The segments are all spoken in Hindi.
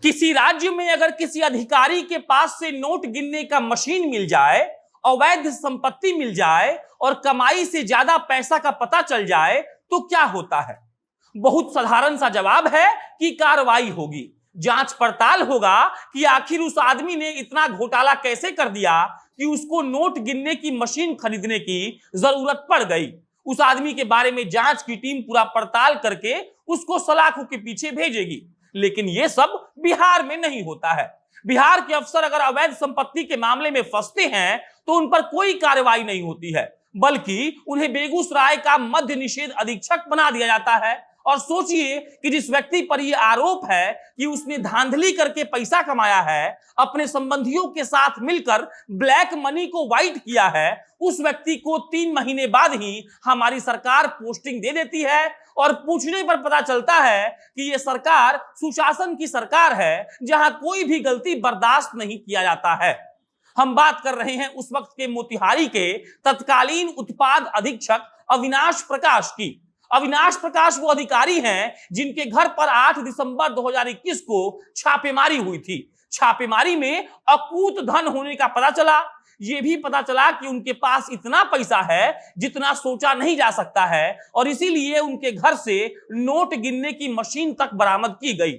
किसी राज्य में अगर किसी अधिकारी के पास से नोट गिनने का मशीन मिल जाए, अवैध संपत्ति मिल जाए और कमाई से ज्यादा पैसा का पता चल जाए तो क्या होता है? बहुत साधारण सा जवाब है कि कार्रवाई होगी, जांच पड़ताल होगा कि आखिर उस आदमी ने इतना घोटाला कैसे कर दिया कि उसको नोट गिनने की मशीन खरीदने की जरूरत पड़ गई। उस आदमी के बारे में जांच की टीम पूरा पड़ताल करके उसको सलाखों के पीछे भेजेगी। लेकिन यह सब बिहार में नहीं होता है। बिहार के अफसर अगर अवैध संपत्ति के मामले में फंसते हैं तो उन पर कोई कार्रवाई नहीं होती है, बल्कि उन्हें बेगूसराय का मद्य निषेध अधीक्षक बना दिया जाता है। और सोचिए कि जिस व्यक्ति पर यह आरोप है कि उसने धांधली करके पैसा कमाया है, अपने संबंधियों के साथ मिलकर ब्लैक मनी को व्हाइट किया है, उस व्यक्ति को 3 महीने बाद ही हमारी सरकार पोस्टिंग दे देती है। और पूछने पर पता चलता है कि यह सरकार सुशासन की सरकार है, जहां कोई भी गलती बर्दाश्त नहीं किया जाता है। हम बात कर रहे हैं उस वक्त के मोतिहारी के तत्कालीन उत्पाद अधीक्षक अविनाश प्रकाश की। अविनाश प्रकाश वो अधिकारी हैं जिनके घर पर 8 दिसंबर 2021 को छापेमारी हुई थी। छापेमारी में अकूत धन होने का पता चला। यह भी पता चला कि उनके पास इतना पैसा है जितना सोचा नहीं जा सकता है, और इसीलिए उनके घर से नोट गिनने की मशीन तक बरामद की गई।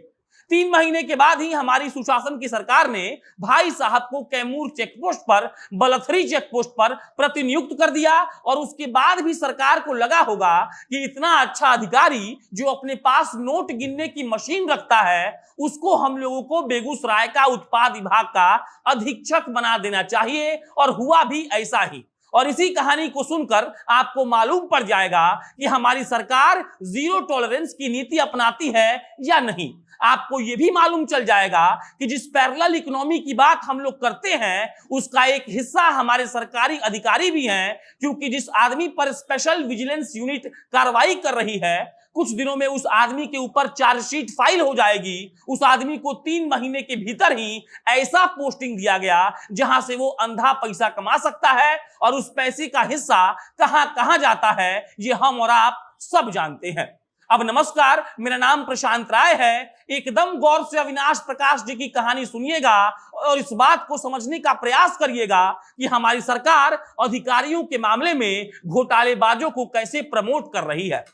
3 महीने के बाद ही हमारी सुशासन की सरकार ने भाई साहब को कैमूर चेकपोस्ट पर, बलथरी चेकपोस्ट पर प्रतिनियुक्त कर दिया। और उसके बाद भी सरकार को लगा होगा कि इतना अच्छा अधिकारी जो अपने पास नोट गिनने की मशीन रखता है, उसको हम लोगों को बेगूसराय का उत्पाद विभाग का अधीक्षक बना देना चाहिए। और हुआ भी ऐसा ही। और इसी कहानी को सुनकर आपको मालूम पड़ जाएगा कि हमारी सरकार जीरो टॉलरेंस की नीति अपनाती है या नहीं। आपको यह भी मालूम चल जाएगा कि जिस पैरेलल इकोनॉमी की बात हम लोग करते हैं, उसका एक हिस्सा हमारे सरकारी अधिकारी भी हैं, क्योंकि जिस आदमी पर स्पेशल विजिलेंस यूनिट कार्रवाई कर रही है, कुछ दिनों में उस आदमी के ऊपर चार्जशीट फाइल हो जाएगी। उस आदमी को 3 महीने के भीतर ही ऐसा पोस्टिंग दिया गया जहां से वो अंधा पैसा कमा सकता है, और उस पैसे का हिस्सा कहां कहां जाता है ये हम और आप सब जानते हैं। अब नमस्कार, मेरा नाम प्रशांत राय है। एकदम गौर से अविनाश प्रकाश जी की कहानी सुनिएगा और इस बात को समझने का प्रयास करिएगा कि हमारी सरकार अधिकारियों के मामले में घोटालेबाजों को कैसे प्रमोट कर रही है।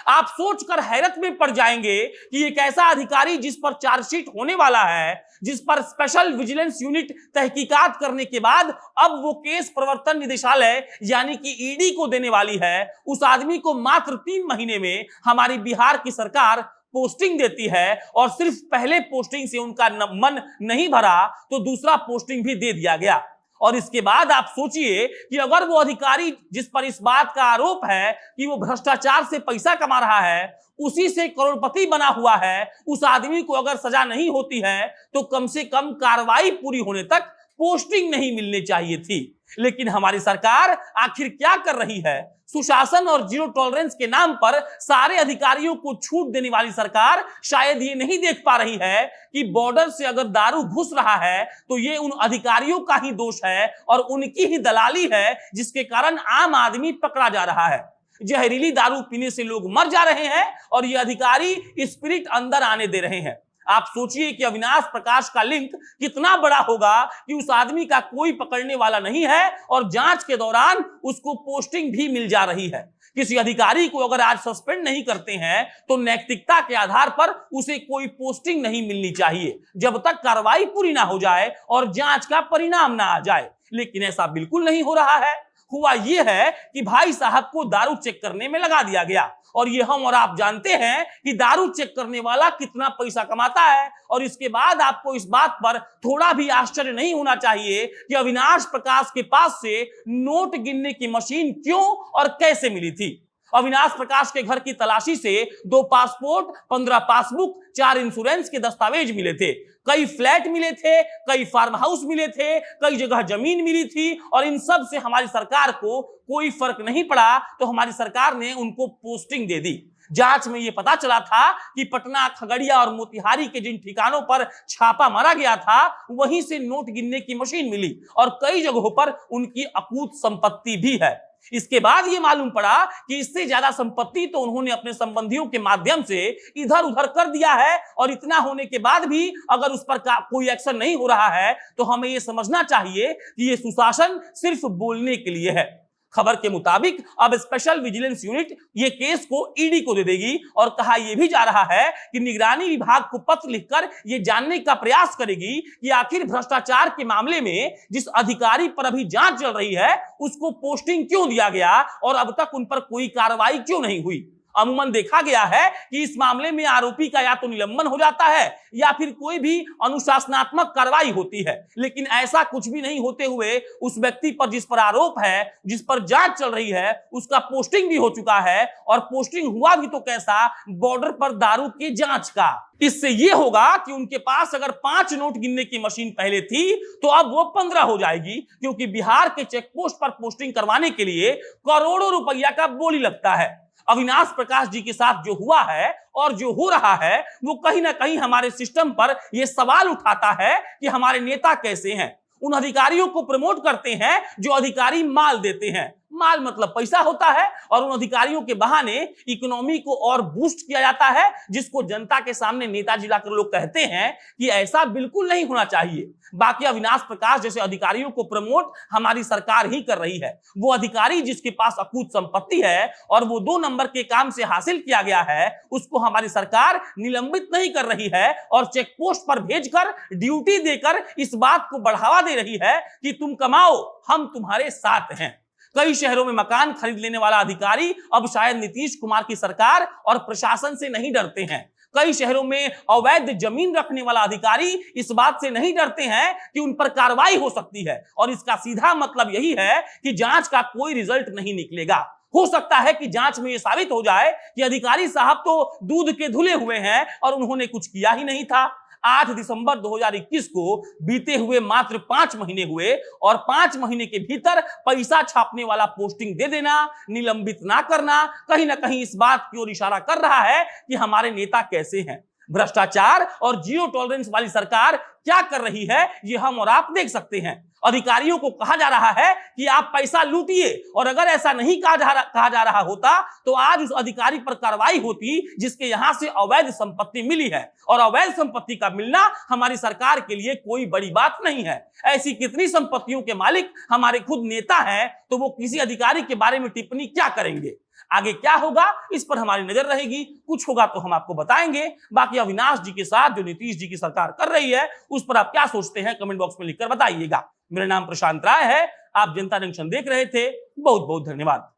आप सोचकर हैरत में पड़ जाएंगे कि एक ऐसा अधिकारी जिस पर चार्जशीट होने वाला है, जिस पर स्पेशल विजिलेंस यूनिट तहकीकात करने के बाद अब वो केस प्रवर्तन निदेशालय यानी कि ईडी को देने वाली है, उस आदमी को मात्र 3 महीने में हमारी बिहार की सरकार पोस्टिंग देती है। और सिर्फ पहले पोस्टिंग से उनका मन नहीं भरा तो दूसरा पोस्टिंग भी दे दिया गया। और इसके बाद आप सोचिए कि अगर वो अधिकारी जिस पर इस बात का आरोप है कि वो भ्रष्टाचार से पैसा कमा रहा है, उसी से करोड़पति बना हुआ है, उस आदमी को अगर सजा नहीं होती है तो कम से कम कार्रवाई पूरी होने तक पोस्टिंग नहीं मिलनी चाहिए थी। लेकिन हमारी सरकार आखिर क्या कर रही है? सुशासन और जीरो टॉलरेंस के नाम पर सारे अधिकारियों को छूट देने वाली सरकार शायद ये नहीं देख पा रही है कि बॉर्डर से अगर दारू घुस रहा है तो ये उन अधिकारियों का ही दोष है और उनकी ही दलाली है, जिसके कारण आम आदमी पकड़ा जा रहा है। जहरीली दारू पीने से लोग मर जा रहे हैं और ये अधिकारी स्पिरिट अंदर आने दे रहे हैं। आप सोचिए कि अविनाश प्रकाश का लिंक कितना बड़ा होगा कि उस आदमी का कोई पकड़ने वाला नहीं है और जांच के दौरान उसको पोस्टिंग भी मिल जा रही है। किसी अधिकारी को अगर आज सस्पेंड नहीं करते हैं तो नैतिकता के आधार पर उसे कोई पोस्टिंग नहीं मिलनी चाहिए जब तक कार्रवाई पूरी ना हो जाए और जांच का परिणाम ना आ जाए। लेकिन ऐसा बिल्कुल नहीं हो रहा है। हुआ यह है कि भाई साहब को दारू चेक करने में लगा दिया गया, और ये हम और आप जानते हैं कि दारू चेक करने वाला कितना पैसा कमाता है। और इसके बाद आपको इस बात पर थोड़ा भी आश्चर्य नहीं होना चाहिए कि अविनाश प्रकाश के पास से नोट गिनने की मशीन क्यों और कैसे मिली थी। अविनाश प्रकाश के घर की तलाशी से 2 पासपोर्ट, 15 पासबुक, 4 इंश्योरेंस के दस्तावेज मिले थे, कई फ्लैट मिले थे, कई फार्म हाउस मिले थे, कई जगह जमीन मिली थी, और इन सब से हमारी सरकार को कोई फर्क नहीं पड़ा तो हमारी सरकार ने उनको पोस्टिंग दे दी। जांच में यह पता चला था कि पटना, खगड़िया और मोतिहारी के जिन ठिकानों पर छापा मारा गया था वहीं से नोट गिनने की मशीन मिली और कई जगहों पर उनकी अकूत संपत्ति भी है। इसके बाद यह मालूम पड़ा कि इससे ज्यादा संपत्ति तो उन्होंने अपने संबंधियों के माध्यम से इधर उधर कर दिया है और इतना होने के बाद भी अगर उस पर कोई एक्शन नहीं हो रहा है तो हमें यह समझना चाहिए कि यह सुशासन सिर्फ बोलने के लिए है। खबर के मुताबिक अब स्पेशल विजिलेंस यूनिट ये केस को ईडी को दे देगी और कहा यह भी जा रहा है कि निगरानी विभाग को पत्र लिखकर यह जानने का प्रयास करेगी कि आखिर भ्रष्टाचार के मामले में जिस अधिकारी पर अभी जांच चल रही है उसको पोस्टिंग क्यों दिया गया और अब तक उन पर कोई कार्रवाई क्यों नहीं हुई। अमूमन देखा गया है कि इस मामले में आरोपी का या तो निलंबन हो जाता है या फिर कोई भी अनुशासनात्मक कार्रवाई होती है, लेकिन ऐसा कुछ भी नहीं होते हुए उस व्यक्ति पर जिस पर आरोप है, जिस पर जांच चल रही है, उसका पोस्टिंग भी हो चुका है और पोस्टिंग हुआ भी तो कैसा, बॉर्डर पर दारू की जांच का। इससे यह होगा कि उनके पास अगर 5 नोट गिनने की मशीन पहले थी तो अब वो 15 हो जाएगी, क्योंकि बिहार के चेक पोस्ट पर पोस्टिंग करवाने के लिए करोड़ों रुपया का बोली लगता है। अविनाश प्रकाश जी के साथ जो हुआ है और जो हो रहा है वो कहीं ना कहीं हमारे सिस्टम पर यह सवाल उठाता है कि हमारे नेता कैसे हैं। उन अधिकारियों को प्रमोट करते हैं जो अधिकारी माल देते हैं, माल मतलब पैसा होता है, और उन अधिकारियों के बहाने इकोनॉमी को और बूस्ट किया जाता है, जिसको जनता के सामने नेताजी लाकर लोग कहते हैं कि ऐसा बिल्कुल नहीं होना चाहिए। बाकी अविनाश प्रकाश जैसे अधिकारियों को प्रमोट हमारी सरकार ही कर रही है। वो अधिकारी जिसके पास अकूत संपत्ति है और वो 2 नंबर के काम से हासिल किया गया है, उसको हमारी सरकार निलंबित नहीं कर रही है और चेक पोस्ट पर भेजकर ड्यूटी देकर इस बात को बढ़ावा दे रही है कि तुम कमाओ, हम तुम्हारे साथ हैं। कई शहरों में मकान खरीद लेने वाला अधिकारी अब शायद नीतीश कुमार की सरकार और प्रशासन से नहीं डरते हैं। कई शहरों में अवैध जमीन रखने वाला अधिकारी इस बात से नहीं डरते हैं कि उन पर कार्रवाई हो सकती है, और इसका सीधा मतलब यही है कि जांच का कोई रिजल्ट नहीं निकलेगा। हो सकता है कि जांच में यह साबित हो जाए कि अधिकारी साहब तो दूध के धुले हुए हैं और उन्होंने कुछ किया ही नहीं था। 8 दिसंबर 2021 को बीते हुए मात्र 5 महीने हुए और 5 महीने के भीतर पैसा छापने वाला पोस्टिंग दे देना, निलंबित ना करना, कहीं ना कहीं इस बात की ओर इशारा कर रहा है कि हमारे नेता कैसे हैं। भ्रष्टाचार और जीरो टॉलरेंस वाली सरकार क्या कर रही है ये हम और आप देख सकते हैं। अधिकारियों को कहा जा रहा है कि आप पैसा लूटिए, और अगर ऐसा नहीं कहा जा रहा होता तो आज उस अधिकारी पर कार्रवाई होती जिसके यहां से अवैध संपत्ति मिली है, और अवैध संपत्ति का मिलना हमारी सरकार के लिए कोई बड़ी बात नहीं है। ऐसी कितनी संपत्तियों के मालिक हमारे खुद नेता हैं, तो वो किसी अधिकारी के बारे में टिप्पणी क्या करेंगे। आगे क्या होगा इस पर हमारी नजर रहेगी, कुछ होगा तो हम आपको बताएंगे। बाकी अविनाश जी के साथ जो नीतीश जी की सरकार कर रही है उस पर आप क्या सोचते हैं कमेंट बॉक्स में लिखकर बताइएगा। मेरा नाम प्रशांत राय है, आप जनता जंक्शन देख रहे थे। बहुत बहुत धन्यवाद।